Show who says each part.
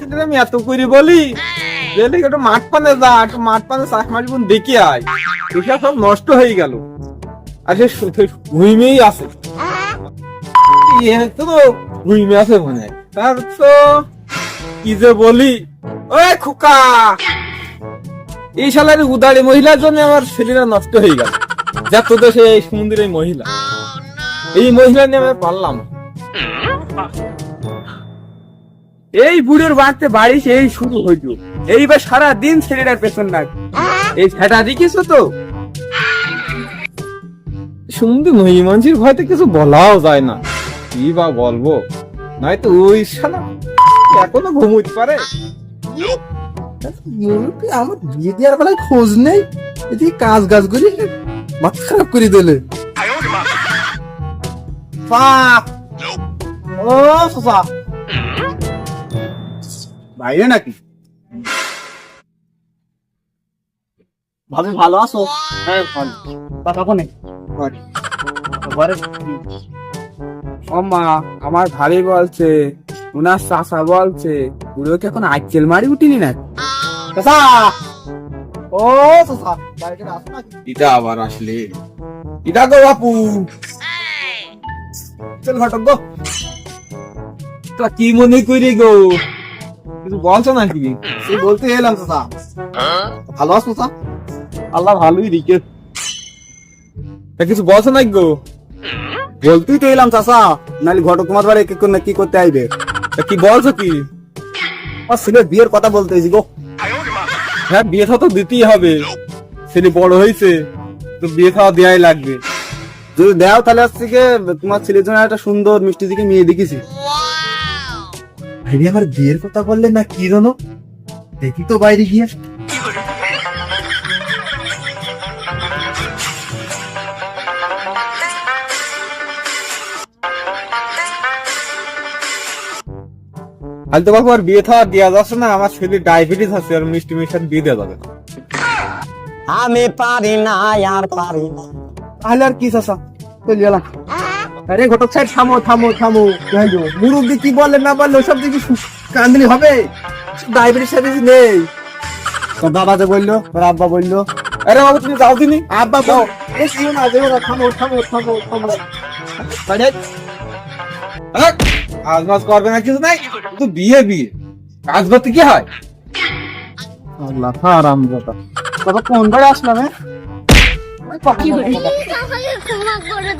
Speaker 1: ছেলেরা আমি এত করে বলি গেলে একটু মাঠ পানে যা, একটু মাঠ পানে চাষ মাছ বোন দেখে আয়, দেখে সব নষ্ট হয়ে গেল। আর সে ঘুমিয়েই আছে, তো ঘুমিয়ে আছে মনে হয়। তার তো কি যে বলি, ওই খোকা, এই শালার উদারি মহিলার জন্য আমার ছেলেরা নষ্ট হয়ে গেল। যা তোদের সে এই সমুদ্রের মহিলা, এই মহিলা নিয়ে আমি পারলাম।
Speaker 2: এই বুড়োর বাড়তে বাড়ি সেই শুরু হইল, এইবার সারাদিন ছেলেটার পেছন লাগ। এই সেটা দেখিস তো,
Speaker 1: সমুদ্রে মহিমানজির ভয়তে কিছু বলাও যায় না, কি বা বলবো। নয়তো ওই শালা এখনো ঘুমোতে পারে।
Speaker 3: আমার বিয়ে দেওয়ার বেলায় খোঁজ নেই, এদিকে কাজ গাছ করি মাথা খারাপ করে দিলে।
Speaker 1: ও সোসা
Speaker 3: বাইরে নাকি?
Speaker 2: ভাবি ভালো আছো? হ্যাঁ ভালো। কথা কোনে ঘরে? ও মা, আমার ভাবি বলছে, উনার চাচা বলছে বুড়োকে এখন আইকেল মারি উঠিনি না।
Speaker 3: ও সোসা বাইরে আসো নাকি?
Speaker 1: এটা আবার আসলে, এটা গো বাপু, চল ঘটক গো। তা কি মনে করি গো, কিছু বলছো নাকি?
Speaker 3: সে বলতে এলাম সোসা, ভালো আছো সোসা?
Speaker 1: আল্লাহ ভালোই রিকে। তা কিছু বলছো নাকি গো?
Speaker 3: বলতেই তো এলাম চাচা, নাহলে ঘটক তোমার বাড়ি কি করতে আইবে?
Speaker 1: তা কি বলছো কি?
Speaker 3: আমার ছেলের বিয়ের কথা বলতে এসি গো।
Speaker 1: হ্যাঁ, বিয়ে থাওয়া তো দিতেই হবে, ছেলে বড় হয়েছে তো বিয়ে থাওয়া দেয়াই লাগবে।
Speaker 3: যদি দেও তাহলে আজ থেকে তোমার ছেলের জন্য একটা সুন্দর মিষ্টি দিকে মেয়ে দেখেছি। ভাইরে আমার বিয়ের কথা বললে না কি জানো, দেখি তো বাইরে গিয়ে।
Speaker 1: আজ তো বাবু আর বিয়ে থাওয়া দেওয়া যাচ্ছে না, আমার ছেলে ডায়াবেটিস আছে, আর মিষ্টি মিষ্টি বিয়ে দেওয়া যাবে না।
Speaker 4: আমি পারি না, আর পারি না।
Speaker 3: তাহলে আর কি চাচা, চলে এলাম।
Speaker 2: আরে ঘটক সাহেব, থামো থামো থামো।
Speaker 3: মুরব্বী কি বললে না বললে ওসব দিকে কান্দলি হবে? ডায়াবেটিস সার্ভিস নেই। তোর বাবা যে বললো, তোর আব্বা বললো।
Speaker 1: আরে বাবু তুমি যাও দিনি।
Speaker 3: আব্বা বল, এই যেও না থামো থামো থামো থামো।
Speaker 1: কাজ বাজ করবে না, কিছু নাই, তো বিয়ে বিয়ে কাজ করতে কি হয়?
Speaker 3: আল্লাহ হারাম কথা। বাবা কোন বাড়ি আসলাম?
Speaker 5: কি করে